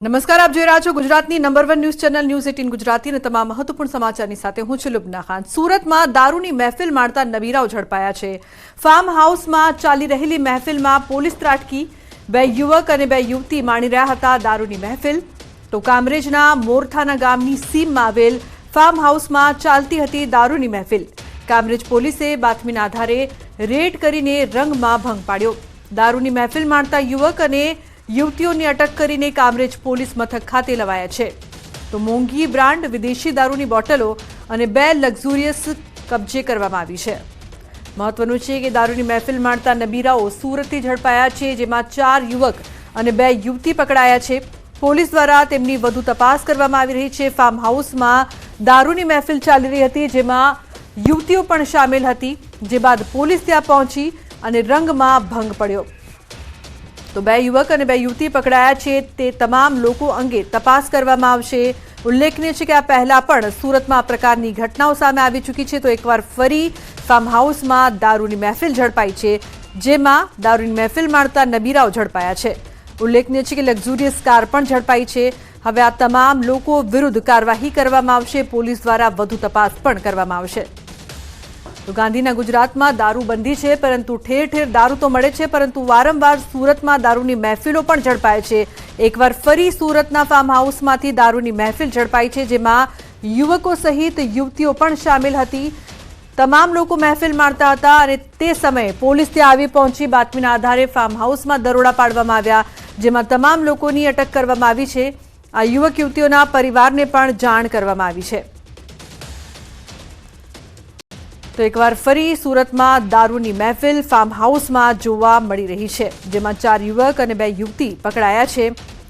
નમસ્કાર, આપ જોઈ રહ્યા છો ગુજરાતની number 1 news channel news 18 Gujarati અને તમામ મહત્વપૂર્ણ સમાચારની સાથે હું છું લુબના ખાન। સુરતમાં દારૂની મહેફિલ માણતા નબીરાઓ ઝડપાયા છે। ફાર્મ હાઉસમાં ચાલી રહેલી મહેફિલમાં પોલીસ ત્રાટકી। બે યુવક અને બે યુવતી માણી રહ્યા હતા દારૂની મહેફિલ। તો કામરેજના મોરથાના ગામની સીમમાં આવેલ ફાર્મ હાઉસમાં ચાલતી હતી દારૂની મહેફિલ। કામરેજ પોલીસે બાતમીના આધારે રેડ કરીને રંગમાં ભંગ પાડ્યો। દારૂની મહેફિલ માણતા યુવક અને યુવતીઓની અટક કરીને કામરેજ પોલીસ મથક ખાતે લવાયા છે। તો મોંઘી બ્રાન્ડ વિદેશી દારૂની બોટલો અને બે લક્ઝુરિયસ કબજે કરવામાં આવી છે। મહત્વનું છે કે દારૂની મહેફિલ માણતા નબીરાઓ સુરતથી ઝડપાયા છે, જેમાં 4 યુવક અને 2 યુવતી પકડાયા છે। પોલીસ દ્વારા તેમની વધુ તપાસ કરવામાં આવી રહી છે। ફાર્મ હાઉસમાં દારૂની મહેફિલ ચાલી રહી હતી, જેમાં યુવતીઓ પણ સામેલ હતી, જે બાદ પોલીસ ત્યાં પહોંચી અને રંગમાં ભંગ પડ્યો। તો 2 યુવક અને 2 યુવતી પકડાયા છે। તે તમામ લોકો અંગે તપાસ કરવામાં આવશે। ઉલ્લેખનીય છે કે આ પહેલા પણ સુરતમાં આ પ્રકારની ઘટનાઓ સામે આવી ચૂકી છે। તો એકવાર ફરી ફાર્મ હાઉસમાં દારૂની મહેફિલ ઝડપાઈ છે, જેમાં દારૂની મહેફિલ માણતા નબીરાઓ ઝડપાયા છે। ઉલ્લેખનીય છે કે લક્ઝુરિયસ કાર પણ ઝડપાઈ છે। હવે આ તમામ લોકો વિરુદ્ધ કાર્યવાહી કરવામાં આવશે। પોલીસ દ્વારા વધુ તપાસ પણ કરવામાં આવશે। તો ગાંધીના ગુજરાતમાં દારૂબંધી છે, પરંતુ ઠેર ઠેર દારૂ તો મળે છે, પરંતુ વારંવાર સુરતમાં દારૂની મહેફિલો પણ ઝડપાય છે। એકવાર ફરી સુરતના ફાર્મ હાઉસમાંથી દારૂની મહેફિલ ઝડપાઈ છે, જેમાં યુવકો સહિત યુવતીઓ પણ સામેલ હતી। તમામ લોકો મહેફિલ માણતા હતા અને તે સમયે પોલીસ ત્યાં આવી પહોંચી। બાતમીના આધારે ફાર્મ હાઉસમાં દરોડા પાડવામાં આવ્યા, જેમાં તમામ લોકોની અટક કરવામાં આવી છે। આ યુવક યુવતીઓના પરિવારને પણ જાણ કરવામાં આવી છે। તો એકવાર ફરી સુરતમાં દારૂની મહેફિલ ફાર્મ હાઉસમાં જોવા મળી રહી છે, જેમાં 4 યુવક અને 2 યુવતી પકડાયા છે।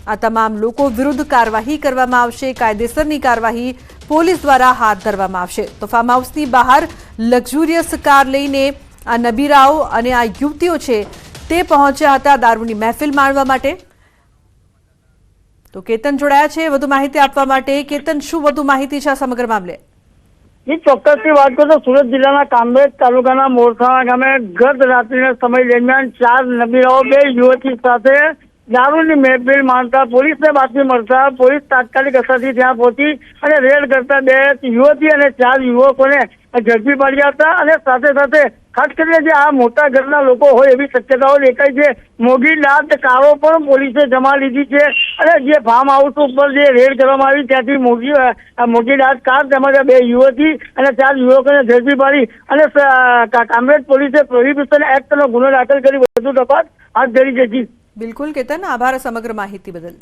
આ તમામ લોકો વિરુદ્ધ કાર્યવાહી કરવામાં આવશે। કાયદેસરની કાર્યવાહી પોલીસ દ્વારા હાથ ધરવામાં આવશે। તો ફાર્મ હાઉસની બહાર લક્ઝુરિયસ કાર લઈને આ નબીરાઓ અને આ યુવતીઓ છે તે પહોંચ્યા હતા દારૂની મહેફિલ માણવા માટે। તો કેતન જોડાયા છે વધુ માહિતી આપવા માટે। કેતન, શું વધુ માહિતી છે આ સમગ્ર મામલે? ચોક્કસથી વાત કરું તો સુરત જિલ્લાના કામરેજ તાલુકાના મોરથાના ગામે ગત રાત્રિના સમય દરમિયાન 4 નબીરાઓ 2 યુવતી સાથે દારૂની મહેફિલ માણતા પોલીસને બાતમી મળતા પોલીસ તાત્કાલિક અસરથી ત્યાં પહોંચી અને રેડ કરતા 2 યુવતી અને 4 યુવકોને ઝડપી પાડ્યા હતા। અને સાથે સાથે ખાસ કરીને જે આ મોટા ઘરના લોકો હોય એવી શક્યતાઓ દેખાય છે। મોંઘી દાટ કારો પણ પોલીસે જમા લીધી છે અને જે ફાર્મ હાઉસ ઉપર જે રેડ કરવામાં આવી ત્યાંથી મોંઘી દાટ કાર તેમજ 2 યુવતી અને 4 યુવકોને ઝડપી પાડી અને કામરેજ પોલીસે પ્રોહિબિશન એક્ટનો ગુનો દાખલ કરી વધુ તપાસ હાથ ધરી છે। જી બિલકુલ કેતન, આભાર સમગ્ર માહિતી બદલ।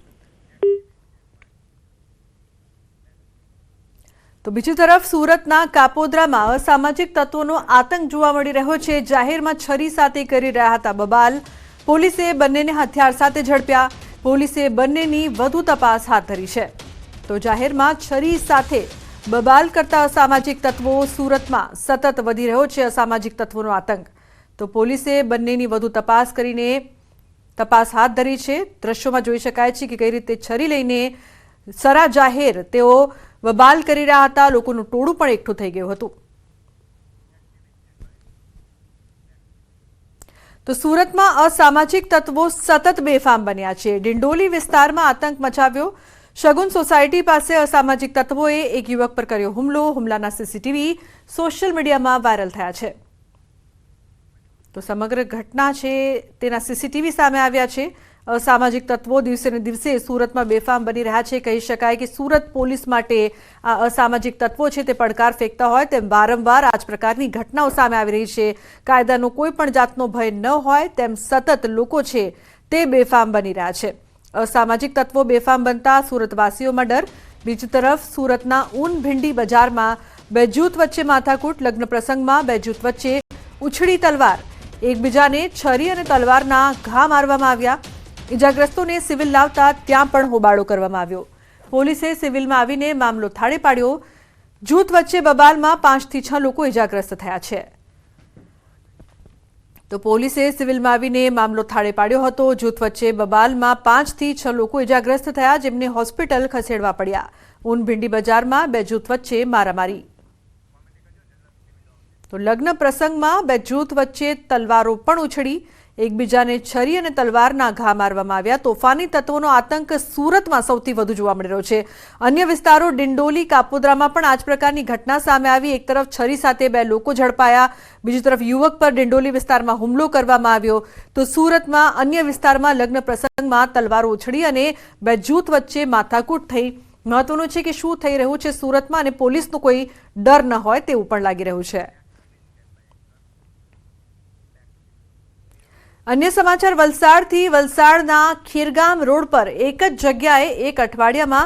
તો બીજી તરફ સુરતના કાપોદ્રામાં અસામાજિક તત્વોનો આતંક જોવા મળી રહ્યો છે। જાહેરમાં છરી સાથે કરી રહ્યા હતા બબાલ। પોલીસે બંનેને હથિયાર સાથે ઝડપ્યા। પોલીસે બંનેની વધુ તપાસ હાથ ધરી છે। તો જાહેરમાં છરી સાથે બબાલ કરતા અસામાજિક તત્વો સુરતમાં સતત વધી રહ્યો છે। અસામાજિક તત્વોનો આતંક। તો પોલીસે બંનેની વધુ તપાસ કરીને તપાસ હાથ ધરી છે। દ્રશ્યોમાં જોઈ શકાય છે કે કઈ રીતે છરી લઈને સરા જાહેર તેઓ બબાલ કરી રહ્યા હતા। લોકોનું ટોળું પણ એકઠું થઈ ગયું હતું। તો સુરતમાં અસામાજિક તત્વો સતત બેફામ બન્યા છે। ડિંડોલી વિસ્તારમાં આતંક મચાવ્યો। શગુન સોસાયટી પાસે અસામાજિક તત્વોએ એક યુવક પર કર્યો હુમલો। હુમલાના સીસીટીવી સોશિયલ મીડિયામાં વાયરલ થયા છે। તો સમગ્ર ઘટના છે તેના સીસીટીવી સામે આવ્યા છે। અસામાજિક તત્વો દિવસે ને દિવસે સુરતમાં બેફામ બની રહ્યા છે। કહી શકાય કે સુરત પોલીસ માટે આ અસામાજિક તત્વો છે તે પડકાર ફેંકતા હોય તેમ વારંવાર આ જ પ્રકારની ઘટનાઓ સામે આવી રહી છે। કાયદાનો કોઈ પણ જાતનો ભય ન હોય તેમ સતત લોકો છે તે બેફામ બની રહ્યા છે। અસામાજિક તત્વો બેફામ બનતા સુરતવાસીઓમાં ડર। બીજી તરફ સુરતના ઊન ભીંડી બજારમાં 2 જૂથ વચ્ચે માથાકૂટ। લગ્ન પ્રસંગમાં 2 જૂથ વચ્ચે ઉછળી તલવાર। એકબીજાને છરી અને તલવારના ઘા મારવામાં આવ્યા। ઇજાગ્રસ્તોને સિવિલ લાવતા ત્યાં પણ હોબાળો કરવામાં આવ્યો। પોલીસે સિવિલમાં આવીને મામલો થાળે પાડ્યો। જૂથ વચ્ચે બબાલમાં 5 થી 6 લોકો ઇજાગ્રસ્ત થયા છે। તો પોલીસે સિવિલમાં આવીને મામલો થાળે પાડ્યો હતો। જૂથ વચ્ચે બબાલમાં 5 થી 6 લોકો ઇજાગ્રસ્ત થયા, જેમને હોસ્પિટલ ખસેડવા પડ્યા। ઊન ભીંડી બજારમાં 2 જૂથ વચ્ચે મારામારી। તો લગ્ન પ્રસંગમાં 2 જૂથ વચ્ચે તલવારો પણ ઉછળી। એકબીજાને છરી અને તલવારના ઘા મારવામાં આવ્યા। તોફાની તત્વોનો આતંક સુરતમાં સૌથી વધુ જોવા મળી રહ્યો છે। અન્ય વિસ્તારો ડિંડોલી, કાપોદ્રામાં પણ આ જ પ્રકારની ઘટના સામે આવી। એક તરફ છરી સાથે 2 લોકો ઝડપાયા, બીજી તરફ યુવક પર ડિંડોલી વિસ્તારમાં હુમલો કરવામાં આવ્યો તો સુરતમાં અન્ય વિસ્તારમાં લગ્ન પ્રસંગમાં તલવારો ઉછળી અને 2 જૂથ વચ્ચે માથાકૂટ થઈ। મહત્વનું છે કે શું થઈ રહ્યું છે સુરતમાં અને પોલીસનો કોઈ ડર ન હોય તેવું પણ લાગી રહ્યું છે। अन्य समाचार वलसाडथी। वलसाडना खीरगाम रोड पर एक ज जग्याए एक अठवाडियामां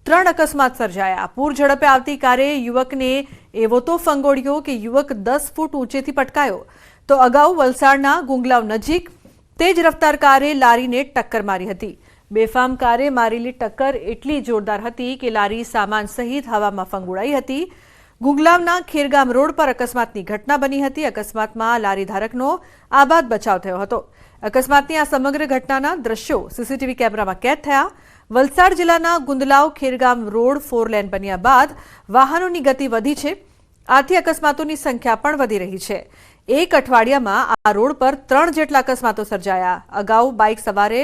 3 अकस्मात सर्जाया। पूर झड़पे आवती कारे युवकने एवो तो फंगोळ्यो के युवक 10 फूट ऊंचेथी पटकायो तो अगाऊ वलसाडना गुंगलाव नजीक तेज रफ्तार कारे लारीने टक्कर मारी हती। बेफाम कारे मारेली टक्कर एटली जोरदार हती के लारी सामान सहित हवामां फंगोळाई हती। गुंगलावना खीरगाम रोड पर अकस्मातनी घटना बनी हती। अकस्मातमां लारी धारकनो आबाद बचाव थयो हतो। अकस्मातनी आ समग्र घटनाना दृश्यो सीसीटीवी कैमरामां कैद थया। वलसाड जिल्लाना गुंदलाव खीरगाम रोड 4 लेन बन्या बाद वाहनोनी गति वधी छे। आथी अकस्मातोनी संख्या पण वधी रही छे। एक अठवाडियामां आ रोड पर 3 जेटला अकस्मातो सर्जाया। अगाऊ बाइक सवारे